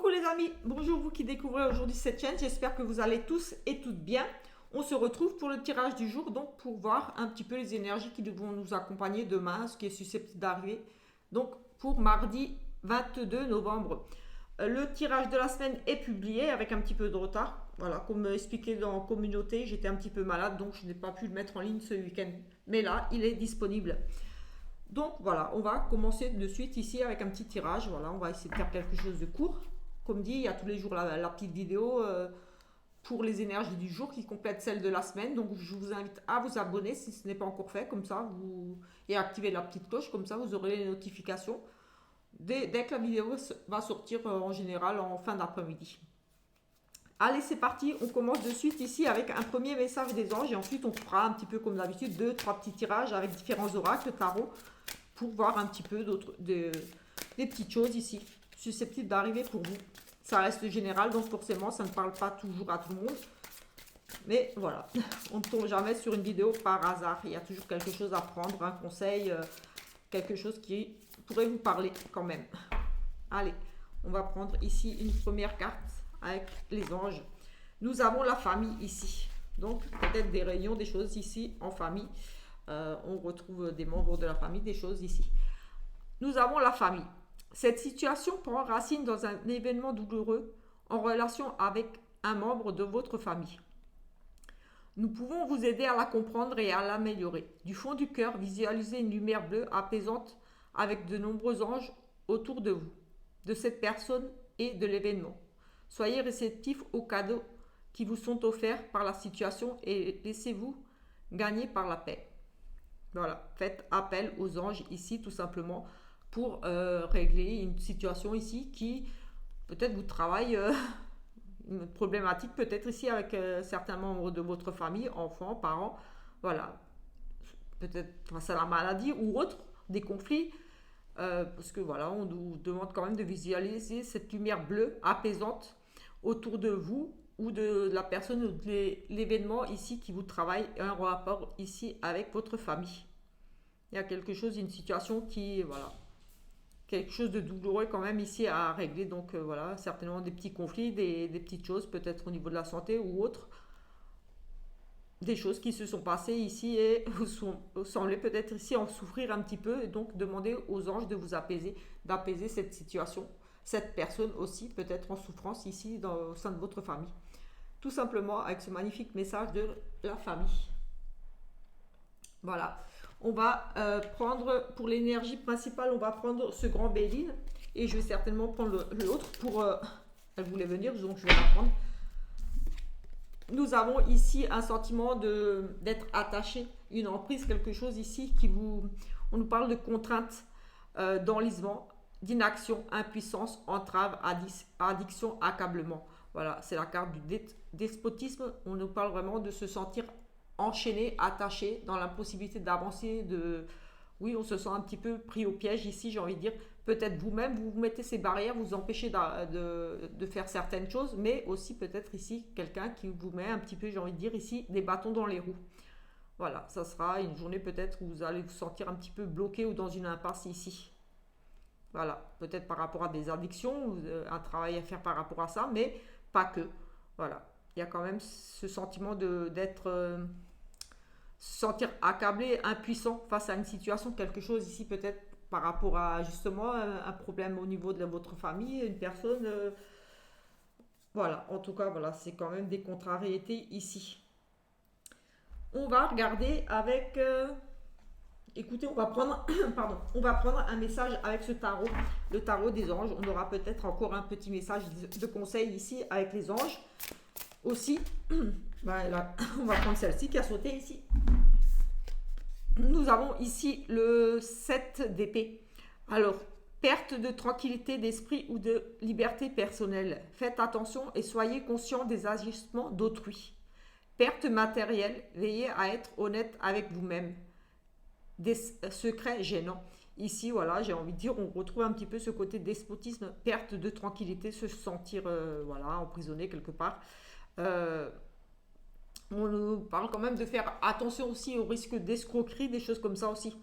Coucou les amis, bonjour vous qui découvrez aujourd'hui cette chaîne, j'espère que vous allez tous et toutes bien. On se retrouve pour le tirage du jour, donc pour voir un petit peu les énergies qui vont nous accompagner demain, ce qui est susceptible d'arriver. Donc pour mardi 22 novembre. Le tirage de la semaine est publié avec un petit peu de retard. Voilà, comme expliqué dans la communauté, j'étais un petit peu malade, donc je n'ai pas pu le mettre en ligne ce week-end. Mais là, il est disponible. Donc voilà, on va commencer de suite ici avec un petit tirage. Voilà, on va essayer de faire quelque chose de court. Comme dit, il y a tous les jours la petite vidéo pour les énergies du jour qui complète celle de la semaine. Donc je vous invite à vous abonner si ce n'est pas encore fait, comme ça, et activer la petite cloche, comme ça vous aurez les notifications dès que la vidéo va sortir en général en fin d'après-midi. Allez, c'est parti, on commence de suite ici avec un premier message des anges et ensuite on fera un petit peu comme d'habitude 2-3 petits tirages avec différents oracles, tarot, pour voir un petit peu des petites choses ici susceptibles d'arriver pour vous. Ça reste général, donc forcément ça ne parle pas toujours à tout le monde. Mais voilà, on ne tombe jamais sur une vidéo par hasard. Il y a toujours quelque chose à prendre, un conseil, quelque chose qui pourrait vous parler quand même. Allez, on va prendre ici une première carte avec les anges. Nous avons la famille ici. Donc peut-être des réunions, des choses ici en famille. On retrouve des membres de la famille, des choses ici. Nous avons la famille. Cette situation prend racine dans un événement douloureux en relation avec un membre de votre famille. Nous pouvons vous aider à la comprendre et à l'améliorer. Du fond du cœur, visualisez une lumière bleue apaisante avec de nombreux anges autour de vous, de cette personne et de l'événement. Soyez réceptifs aux cadeaux qui vous sont offerts par la situation et laissez-vous gagner par la paix. Voilà, faites appel aux anges ici tout simplement pour régler une situation ici qui peut-être vous travaille une problématique peut-être ici avec certains membres de votre famille, enfants, parents, voilà, peut-être face à la maladie ou autre, des conflits, parce que voilà, on nous demande quand même de visualiser cette lumière bleue apaisante autour de vous ou de la personne ou de l'événement ici qui vous travaille, un rapport ici avec votre famille. Il y a quelque chose, une situation qui, voilà, quelque chose de douloureux quand même ici à régler. Donc voilà, certainement des petits conflits, des petites choses peut-être au niveau de la santé ou autre. Des choses qui se sont passées ici et vous semblez peut-être ici en souffrir un petit peu. Et donc demandez aux anges de vous apaiser, d'apaiser cette situation, cette personne aussi peut-être en souffrance ici au sein de votre famille. Tout simplement avec ce magnifique message de la famille. Voilà. On va prendre, pour l'énergie principale, on va prendre ce grand Béline. Et je vais certainement prendre l'autre pour... elle voulait venir, donc je vais la prendre. Nous avons ici un sentiment d'être attaché, une emprise, quelque chose ici qui vous... On nous parle de contraintes, d'enlisement, d'inaction, impuissance, entrave, addiction, accablement. Voilà, c'est la carte du despotisme. On nous parle vraiment de se sentir enchaîné, attaché, dans l'impossibilité d'avancer, oui, on se sent un petit peu pris au piège ici, j'ai envie de dire. Peut-être vous-même, vous mettez ces barrières, vous empêchez de faire certaines choses, mais aussi peut-être ici, quelqu'un qui vous met un petit peu, j'ai envie de dire ici, des bâtons dans les roues. Voilà, ça sera une journée peut-être où vous allez vous sentir un petit peu bloqué ou dans une impasse ici. Voilà, peut-être par rapport à des addictions, un travail à faire par rapport à ça, mais pas que. Voilà, il y a quand même ce sentiment d'être... se sentir accablé, impuissant face à une situation, quelque chose ici peut-être par rapport à justement un problème au niveau de votre famille, une personne. Voilà, en tout cas, voilà, c'est quand même des contrariétés ici. On va regarder avec... écoutez, on va prendre, pardon, on va prendre un message avec ce tarot, le tarot des anges. On aura peut-être encore un petit message de conseil ici avec les anges. Aussi, voilà, on va prendre celle-ci qui a sauté ici. Nous avons ici le 7 d'épée. Alors, perte de tranquillité d'esprit ou de liberté personnelle. Faites attention et soyez conscient des agissements d'autrui. Perte matérielle, veillez à être honnête avec vous-même. Des secrets gênants. Ici, voilà, j'ai envie de dire, on retrouve un petit peu ce côté despotisme, perte de tranquillité, se sentir voilà, emprisonné quelque part. On nous parle quand même de faire attention aussi au risque d'escroquerie, des choses comme ça aussi.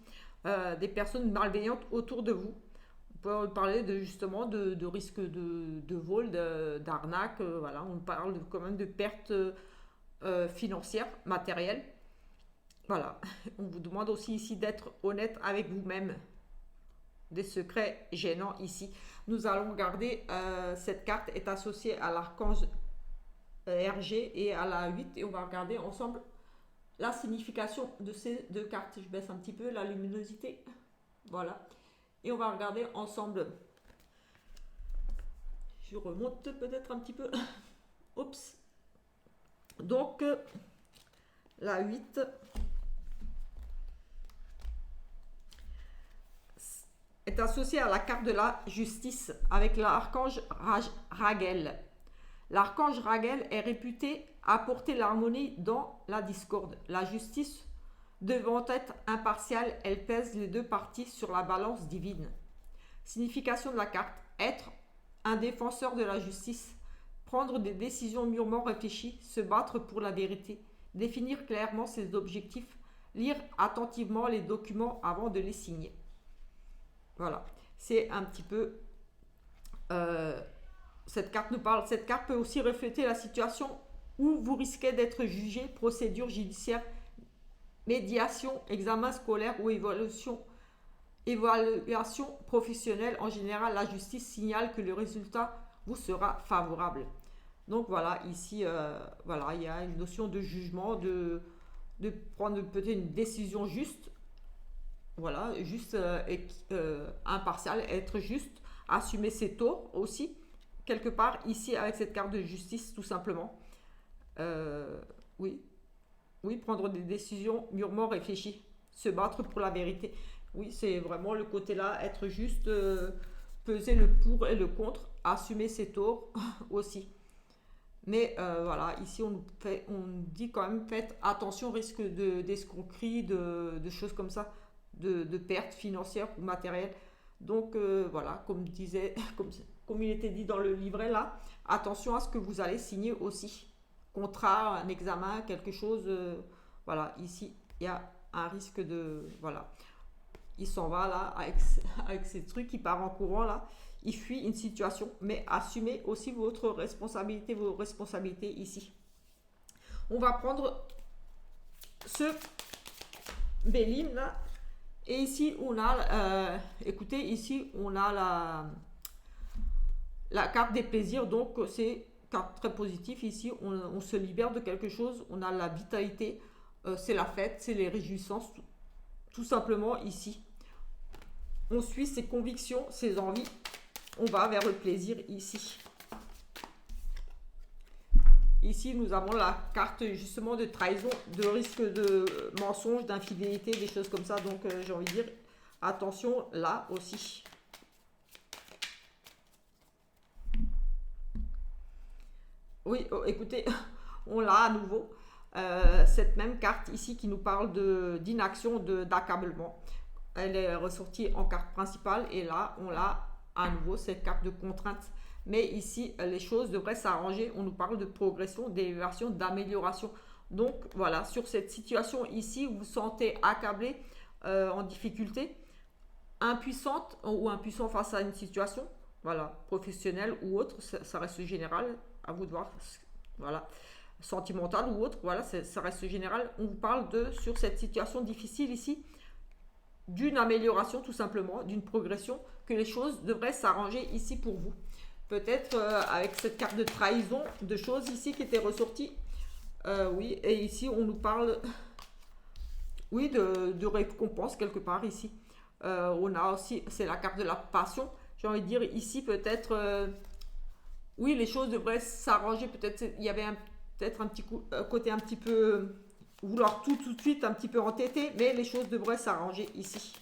Des personnes malveillantes autour de vous. peut parler de, justement de risque de vol, d'arnaque. Voilà, on parle quand même de pertes financières, matérielles. Voilà, on vous demande aussi ici d'être honnête avec vous-même. Des secrets gênants ici. Nous allons regarder, cette carte est associée à l'archange RG et à la 8 et on va regarder ensemble la signification de ces deux cartes. Je baisse un petit peu la luminosité. Voilà. Et on va regarder ensemble. Je remonte peut-être un petit peu. Oups. Donc, la 8 est associée à la carte de la justice avec l'archange Raguel. L'archange Raguel est réputé apporter l'harmonie dans la discorde. La justice devant être impartiale, elle pèse les deux parties sur la balance divine. Signification de la carte: être un défenseur de la justice, prendre des décisions mûrement réfléchies, se battre pour la vérité, définir clairement ses objectifs, lire attentivement les documents avant de les signer. Voilà, c'est un petit peu cette carte nous parle. Cette carte peut aussi refléter la situation où vous risquez d'être jugé, procédure judiciaire, médiation, examen scolaire ou évaluation professionnelle. En général, la justice signale que le résultat vous sera favorable. Donc voilà, ici, voilà, il y a une notion de jugement, de prendre peut-être une décision juste. Voilà, juste impartial, être juste, assumer ses torts aussi, quelque part ici avec cette carte de justice tout simplement. Oui, oui, prendre des décisions mûrement réfléchies, se battre pour la vérité. Oui, c'est vraiment le côté là, être juste, peser le pour et le contre, assumer ses torts aussi. Mais voilà, ici on dit quand même faites attention au risque d'escroquerie, de choses comme ça, de pertes financières ou matérielles. Donc voilà, comme disait, comme il était dit dans le livret là, attention à ce que vous allez signer aussi. Contrat, un examen, quelque chose. Voilà, ici il y a un risque de. Voilà. Il s'en va là avec ces trucs, il part en courant là. Il fuit une situation, mais assumez aussi vos responsabilités ici. On va prendre ce Bélim là. Et ici, on a, écoutez, ici, on a la carte des plaisirs. Donc, c'est carte très positive. Ici, on se libère de quelque chose. On a la vitalité. C'est la fête, c'est les réjouissances. Tout simplement, ici. On suit ses convictions, ses envies. On va vers le plaisir ici. Ici, nous avons la carte justement de trahison, de risque de mensonge, d'infidélité, des choses comme ça. Donc, j'ai envie de dire, attention là aussi. Oui, oh, écoutez, on l'a à nouveau. Cette même carte ici qui nous parle d'inaction, d'accablement. Elle est ressortie en carte principale et là, on l'a à nouveau, cette carte de contrainte. Mais ici, les choses devraient s'arranger. On nous parle de progression, d'élévation, d'amélioration. Donc voilà, sur cette situation ici, vous vous sentez accablé, en difficulté, impuissante ou impuissant face à une situation, voilà, professionnelle ou autre, ça reste général, à vous de voir, voilà, sentimentale ou autre, voilà, ça reste général. On vous parle sur cette situation difficile ici, d'une amélioration tout simplement, d'une progression, que les choses devraient s'arranger ici pour vous. Peut-être avec cette carte de trahison, de choses ici qui étaient ressorties. Oui, et ici on nous parle, oui, de récompense quelque part ici. On a aussi, c'est la carte de la passion. J'ai envie de dire ici peut-être, oui, les choses devraient s'arranger. Peut-être il y avait peut-être un petit côté un petit peu vouloir tout de suite, un petit peu entêté, mais les choses devraient s'arranger ici.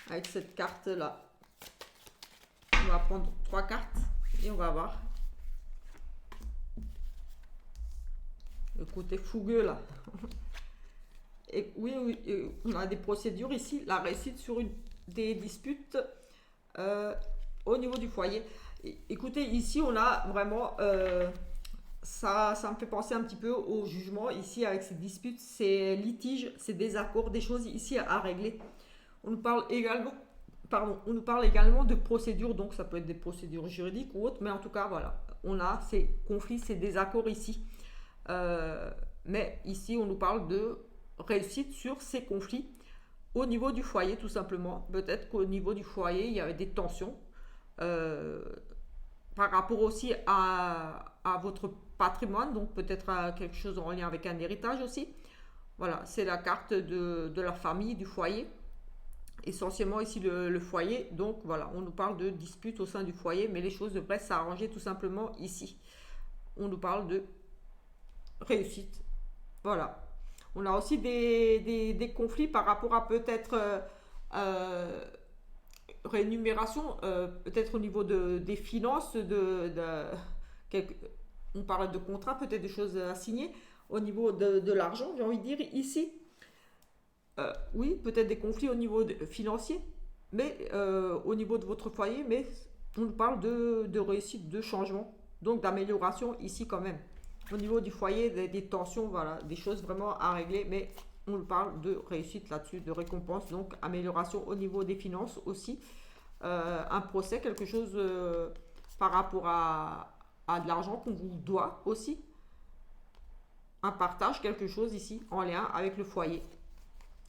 Avec cette carte là. On va prendre 3 cartes et on va voir le côté fougueux là. Et oui, oui, on a des procédures ici, la réussite sur des disputes au niveau du foyer. Écoutez, ici on a vraiment, ça me fait penser un petit peu au jugement ici avec ces disputes, ces litiges, ces désaccords, des choses ici à régler. On nous parle également pardon, on nous parle également de procédures, donc ça peut être des procédures juridiques ou autres, mais en tout cas, voilà, on a ces conflits, ces désaccords ici. Mais ici, on nous parle de réussite sur ces conflits au niveau du foyer, tout simplement. Peut-être qu'au niveau du foyer, il y avait des tensions euh, par rapport aussi à votre patrimoine, donc peut-être à quelque chose en lien avec un héritage aussi. Voilà, c'est la carte de la famille, du foyer. Essentiellement ici le foyer, donc voilà, on nous parle de disputes au sein du foyer, mais les choses devraient s'arranger tout simplement ici. On nous parle de réussite. Voilà. On a aussi des conflits par rapport à peut-être euh, rémunération, peut-être au niveau des finances, on parle de contrat, peut-être des choses à signer. Au niveau de l'argent, j'ai envie de dire ici, oui, peut-être des conflits au niveau financier, mais au niveau de votre foyer, mais on nous parle de réussite, de changement, donc d'amélioration ici quand même. Au niveau du foyer, des tensions, voilà, des choses vraiment à régler, mais on nous parle de réussite là-dessus, de récompense, donc amélioration au niveau des finances aussi. Un procès, quelque chose par rapport à de l'argent qu'on vous doit aussi. Un partage, quelque chose ici en lien avec le foyer.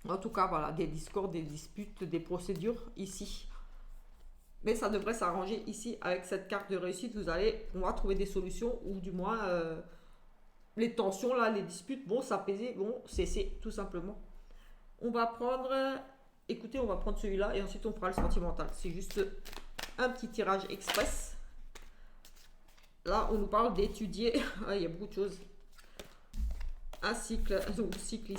En tout cas, voilà, des discords, des disputes, des procédures ici. Mais ça devrait s'arranger ici avec cette carte de réussite. On va trouver des solutions ou du moins les tensions là, les disputes vont s'apaiser, vont cesser tout simplement. On va prendre, écoutez, on va prendre celui-là et ensuite on fera le sentimental. C'est juste un petit tirage express. Là, on nous parle d'étudier. Il y a beaucoup de choses. Un cycle ici.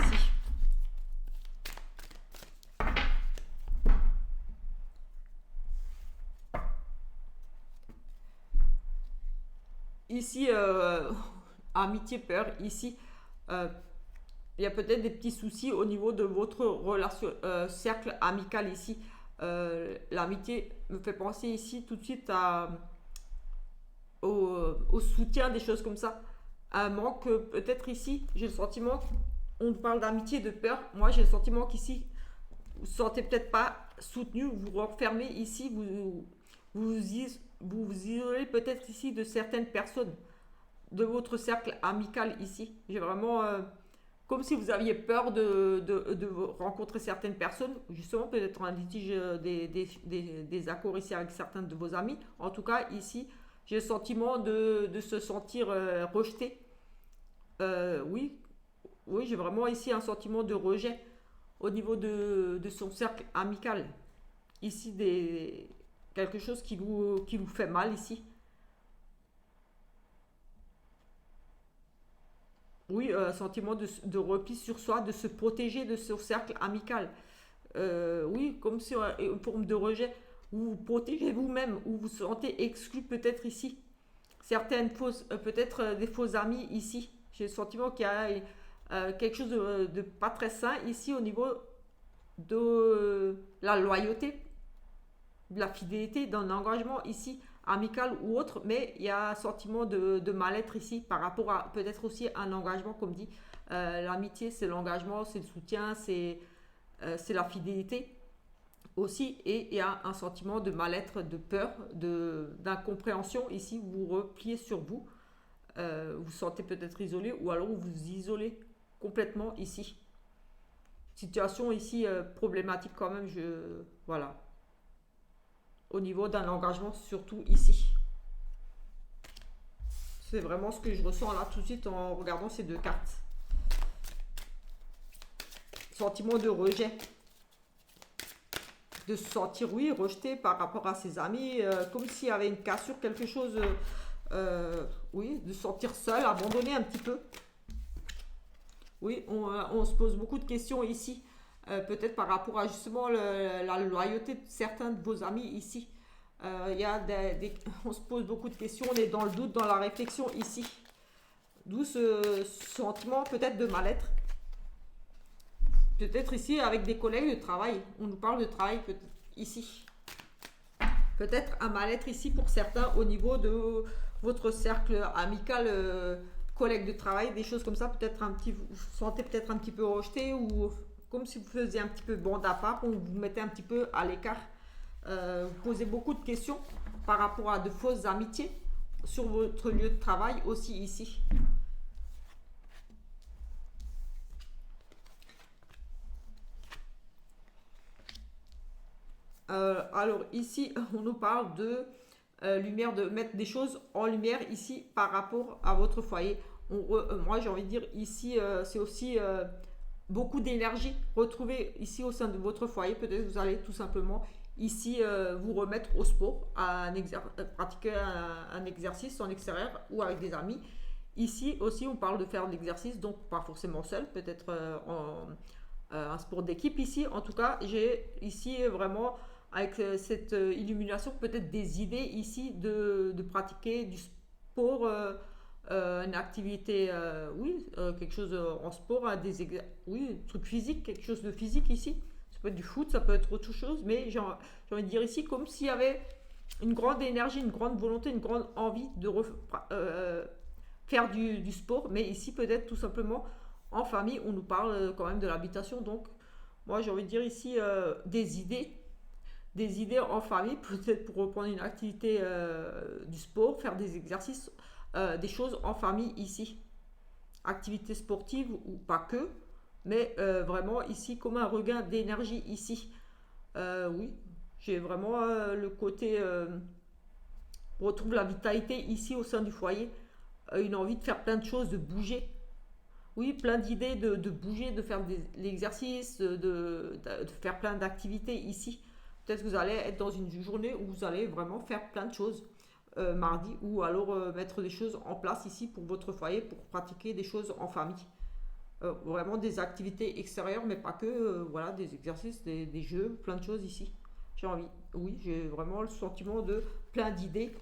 Ici, amitié, peur, ici, euh, il y a peut-être des petits soucis au niveau de votre relation, cercle amical ici. L'amitié me fait penser ici tout de suite au soutien, des choses comme ça. Un manque, peut-être ici, j'ai le sentiment, on parle d'amitié, de peur. Moi, j'ai le sentiment qu'ici, vous ne vous sentez peut-être pas soutenu, vous vous renfermez ici, vous isolez peut-être ici de certaines personnes de votre cercle amical ici. J'ai vraiment comme si vous aviez peur de rencontrer certaines personnes, justement peut-être un litige, des accords ici avec certains de vos amis. En tout cas, ici, j'ai le sentiment de se sentir rejeté. Oui, oui, j'ai vraiment ici un sentiment de rejet au niveau de son cercle amical. Ici, quelque chose qui vous fait mal ici. Oui, un sentiment de repli sur soi, de se protéger de ce cercle amical. Oui, comme si une forme de rejet. Vous vous protégez vous-même, ou vous vous sentez exclu peut-être ici. Certaines fausses, peut-être des faux amis ici. J'ai le sentiment qu'il y a quelque chose de pas très sain ici au niveau de la loyauté, de la fidélité, d'un engagement ici, amical ou autre, mais il y a un sentiment de mal-être ici par rapport à peut-être aussi un engagement, comme dit. L'amitié, c'est l'engagement, c'est le soutien, c'est la fidélité aussi, et il y a un sentiment de mal-être, de peur, d'incompréhension ici, vous vous repliez sur vous, vous vous sentez peut-être isolé ou alors vous vous isolez complètement ici. Situation ici problématique quand même, voilà, au niveau d'un engagement, surtout ici. C'est vraiment ce que je ressens là tout de suite en regardant ces deux cartes. Sentiment de rejet, de se sentir, oui, rejeté par rapport à ses amis, comme s'il y avait une cassure, quelque chose, oui, de se sentir seul, abandonné un petit peu. Oui, on se pose beaucoup de questions ici, peut-être par rapport à justement la loyauté de certains de vos amis ici. Il y a on se pose beaucoup de questions, on est dans le doute, dans la réflexion ici. D'où ce sentiment peut-être de mal-être. Peut-être ici avec des collègues de travail. On nous parle de travail peut-être ici. Peut-être un mal-être ici pour certains au niveau de votre cercle amical, collègues de travail, des choses comme ça. Peut-être vous vous sentez peut-être un petit peu rejeté ou comme si vous faisiez un petit peu bande à part, on vous mettait un petit peu à l'écart. Vous posez beaucoup de questions par rapport à de fausses amitiés sur votre lieu de travail aussi ici. Alors ici, on nous parle de lumière, de mettre des choses en lumière ici par rapport à votre foyer. Moi, j'ai envie de dire ici, c'est aussi beaucoup d'énergie retrouvée ici au sein de votre foyer. Peut-être que vous allez tout simplement ici vous remettre au sport, pratiquer un exercice en extérieur ou avec des amis. Ici aussi, on parle de faire de l'exercice, donc pas forcément seul, peut-être un sport d'équipe ici. En tout cas, j'ai ici vraiment avec cette illumination peut-être des idées ici de pratiquer du sport, une activité, oui, quelque chose en sport, oui, un truc physique, quelque chose de physique ici. Ça peut être du foot, ça peut être autre chose, mais j'ai envie de dire ici comme s'il y avait une grande énergie, une grande volonté, une grande envie de faire du sport, mais ici peut-être tout simplement en famille, on nous parle quand même de l'habitation, donc moi j'ai envie de dire ici des idées en famille, peut-être pour reprendre une activité du sport, faire des exercices, des choses en famille ici. Activités sportives ou pas que, mais vraiment ici comme un regain d'énergie ici. Oui, j'ai vraiment le côté, on retrouve la vitalité ici au sein du foyer, une envie de faire plein de choses, de bouger. Oui, plein d'idées de bouger, de faire de l'exercice, de faire plein d'activités ici. Peut-être que vous allez être dans une journée où vous allez vraiment faire plein de choses mardi ou alors mettre des choses en place ici pour votre foyer pour pratiquer des choses en famille. Vraiment des activités extérieures, mais pas que, voilà, des exercices, des jeux, plein de choses ici. J'ai envie, oui, j'ai vraiment le sentiment de plein d'idées,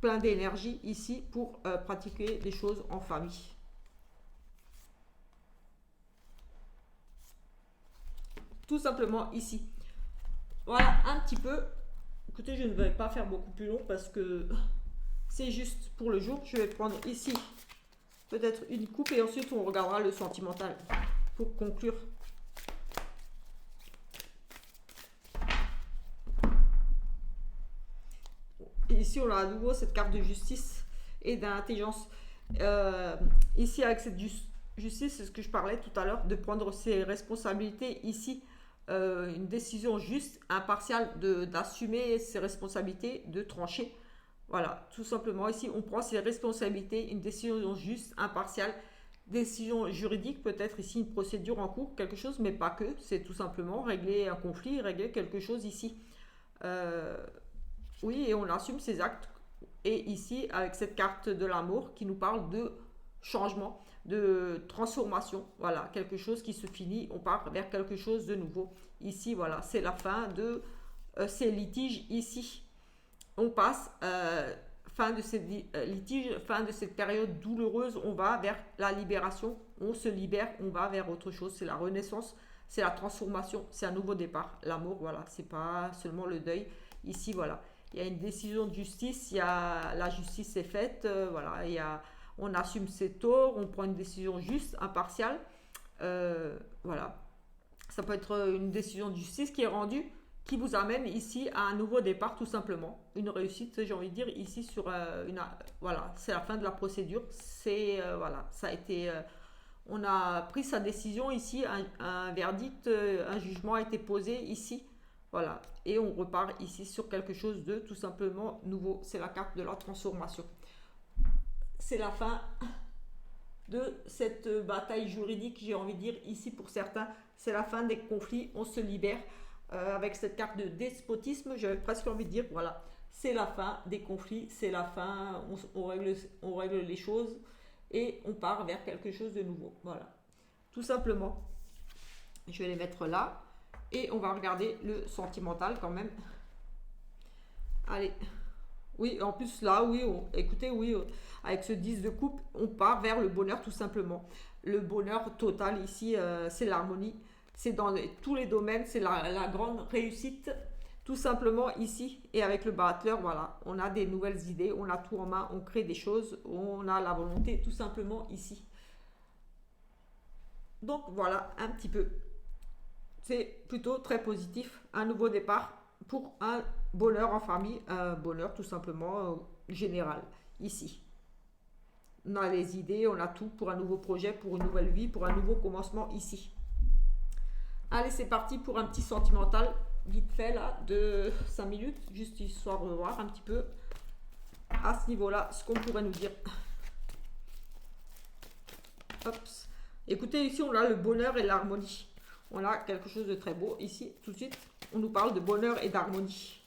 plein d'énergie ici pour pratiquer des choses en famille. Tout simplement ici. Voilà, un petit peu. Écoutez, je ne vais pas faire beaucoup plus long parce que c'est juste pour le jour. Je vais prendre ici peut-être une coupe et ensuite on regardera le sentimental pour conclure. Et ici, on a à nouveau cette carte de justice et d'intelligence. Euh, Ici, avec cette justice, c'est ce que je parlais tout à l'heure, de prendre ses responsabilités ici. Une décision juste, impartiale, d'assumer ses responsabilités, de trancher. Voilà, tout simplement. Ici, on prend ses responsabilités, une décision juste, impartiale, décision juridique, peut-être ici une procédure en cours, quelque chose, mais pas que. C'est tout simplement régler un conflit, régler quelque chose ici. Euh, oui, et on assume ses actes. Et ici, avec cette carte de l'amour qui nous parle de changement, de transformation, voilà, quelque chose qui se finit, on part vers quelque chose de nouveau. Ici, voilà, c'est la fin de ces litiges ici. On passe, fin de ces litiges, fin de cette période douloureuse, on va vers la libération, on se libère, on va vers autre chose, c'est la renaissance, c'est la transformation, c'est un nouveau départ. L'amour, voilà, c'est pas seulement le deuil. Ici, voilà, il y a une décision de justice, il y a, la justice est faite, voilà, on assume ses torts, on prend une décision juste, impartiale, voilà. Ça peut être une décision de justice qui est rendue, qui vous amène ici à un nouveau départ tout simplement. Une réussite, j'ai envie de dire, ici sur voilà, c'est la fin de la procédure. C'est voilà, ça a été, on a pris sa décision ici, un verdict, un jugement a été posé ici. Voilà, et on repart ici sur quelque chose de tout simplement nouveau. C'est la carte de la transformation. C'est la fin de cette bataille juridique, j'ai envie de dire, ici pour certains, c'est la fin des conflits, on se libère. Avec cette carte de despotisme, j'avais presque envie de dire, voilà, c'est la fin des conflits, c'est la fin, on règle les choses et on part vers quelque chose de nouveau. Voilà, tout simplement. Je vais les mettre là et on va regarder le sentimental quand même. Allez. Oui, en plus là, oui, écoutez, oui, avec ce 10 de coupe, on part vers le bonheur tout simplement. Le bonheur total ici, c'est l'harmonie. C'est dans tous les domaines, c'est la grande réussite tout simplement ici. Et avec le battleur, voilà, on a des nouvelles idées, on a tout en main, on crée des choses, on a la volonté tout simplement ici. Donc voilà, un petit peu. C'est plutôt très positif, un nouveau départ pour un bonheur en famille, un bonheur tout simplement général, ici. On a les idées, on a tout pour un nouveau projet, pour une nouvelle vie, pour un nouveau commencement ici. Allez, c'est parti pour un petit sentimental, vite fait là, de 5 minutes, juste histoire de voir un petit peu à ce niveau-là ce qu'on pourrait nous dire. Hop. Écoutez, ici on a le bonheur et l'harmonie. On a quelque chose de très beau ici, tout de suite. On nous parle de bonheur et d'harmonie.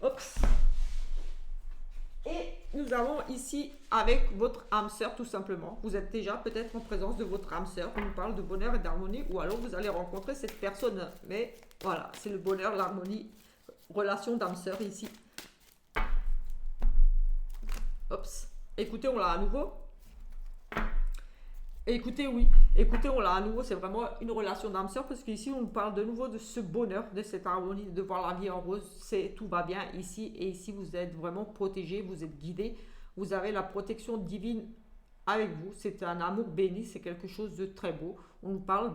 Hop. Et nous avons ici avec votre âme sœur tout simplement. Vous êtes déjà peut-être en présence de votre âme sœur. On nous parle de bonheur et d'harmonie, ou alors vous allez rencontrer cette personne. Mais voilà, c'est le bonheur, l'harmonie, relation d'âme sœur ici. Hop. Écoutez, on l'a à nouveau. Écoutez, oui, écoutez, on l'a à nouveau, c'est vraiment une relation d'âme sœur parce qu'ici on nous parle de nouveau de ce bonheur, de cette harmonie, de voir la vie en rose, tout va bien ici et ici vous êtes vraiment protégé, vous êtes guidé, vous avez la protection divine avec vous, c'est un amour béni, c'est quelque chose de très beau. On nous parle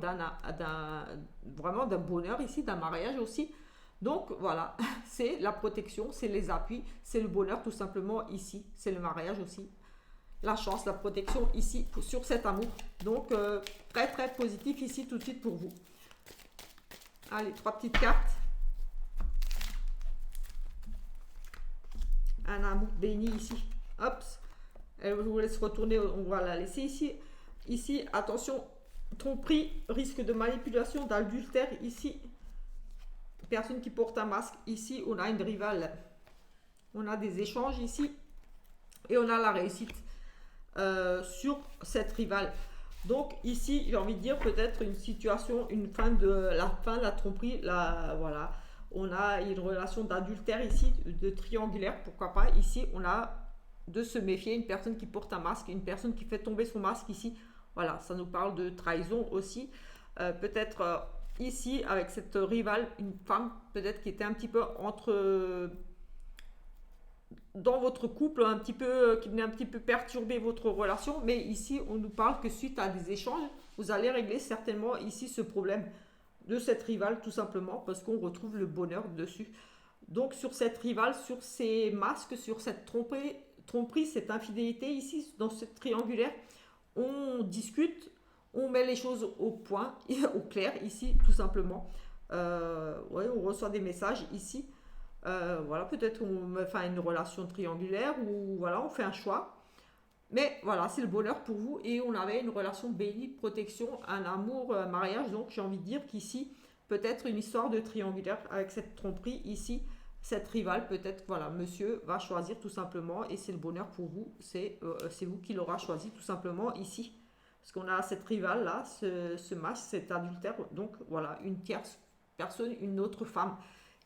vraiment d'un bonheur ici, d'un mariage aussi. Donc voilà, c'est la protection, c'est les appuis, c'est le bonheur tout simplement ici, c'est le mariage aussi. La chance, la protection ici sur cet amour. Donc très très positif ici tout de suite pour vous. Allez, 3 petites cartes. Un amour béni ici. Hop. Je vous laisse retourner, on va la laisser ici. Ici, attention, tromperie, risque de manipulation, d'adultère ici. Personne qui porte un masque. Ici, on a une rivale. On a des échanges ici. Et on a la réussite. Sur cette rivale. Donc ici, j'ai envie de dire peut-être une situation, une fin de la tromperie, voilà. On a une relation d'adultère ici, de triangulaire, pourquoi pas. Ici, on a de se méfier, une personne qui porte un masque, une personne qui fait tomber son masque ici. Voilà, ça nous parle de trahison aussi. Peut-être ici, avec cette rivale, une femme peut-être qui était un petit peu dans votre couple, un petit peu, qui venait un petit peu perturber votre relation, mais ici on nous parle que suite à des échanges, vous allez régler certainement ici ce problème de cette rivale tout simplement parce qu'on retrouve le bonheur dessus. Donc sur cette rivale, sur ces masques, sur cette tromperie, cette infidélité ici dans cette triangulaire, on discute, on met les choses au point, au clair ici tout simplement. Ouais, on reçoit des messages ici. Voilà, peut-être on fait une relation triangulaire ou voilà, on fait un choix. Mais voilà, c'est le bonheur pour vous et on avait une relation bénie, protection, un amour, un mariage. Donc j'ai envie de dire qu'ici, peut-être une histoire de triangulaire avec cette tromperie ici, cette rivale, peut-être, voilà, monsieur va choisir tout simplement et c'est le bonheur pour vous. C'est vous qui l'aura choisi tout simplement ici. Parce qu'on a cette rivale là, ce masque, cet adultère. Donc voilà, une tierce personne, une autre femme.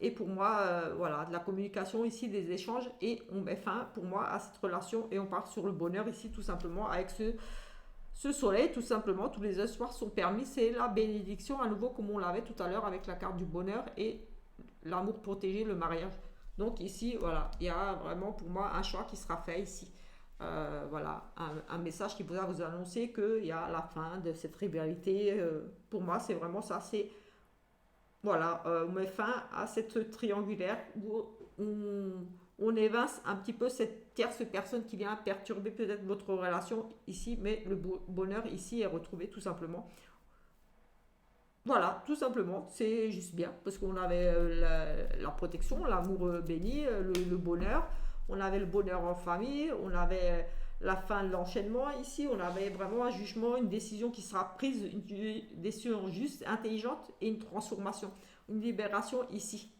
Et pour moi, voilà, de la communication ici, des échanges, et on met fin pour moi à cette relation et on part sur le bonheur ici tout simplement avec ce soleil tout simplement. Tous les espoirs sont permis, c'est la bénédiction à nouveau comme on l'avait tout à l'heure avec la carte du bonheur et l'amour protégé, le mariage. Donc ici, voilà, il y a vraiment pour moi un choix qui sera fait ici. Voilà, un message qui va vous annoncer qu'il y a la fin de cette rivalité. Pour moi, c'est vraiment ça, c'est... Voilà, on met fin à cette triangulaire où on évince un petit peu cette tierce personne qui vient perturber peut-être votre relation ici, mais le bonheur ici est retrouvé tout simplement. Voilà, tout simplement, c'est juste bien parce qu'on avait la protection, l'amour béni, le bonheur, on avait le bonheur en famille, on avait la fin de l'enchaînement ici, on avait vraiment un jugement, une décision qui sera prise, une décision juste, intelligente et une transformation, une libération ici.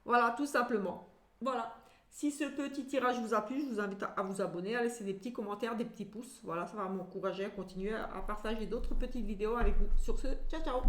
Voilà, tout simplement. Voilà. Si ce petit tirage vous a plu, je vous invite à vous abonner, à laisser des petits commentaires, des petits pouces. Voilà, ça va m'encourager à continuer à partager d'autres petites vidéos avec vous. Sur ce, ciao ciao!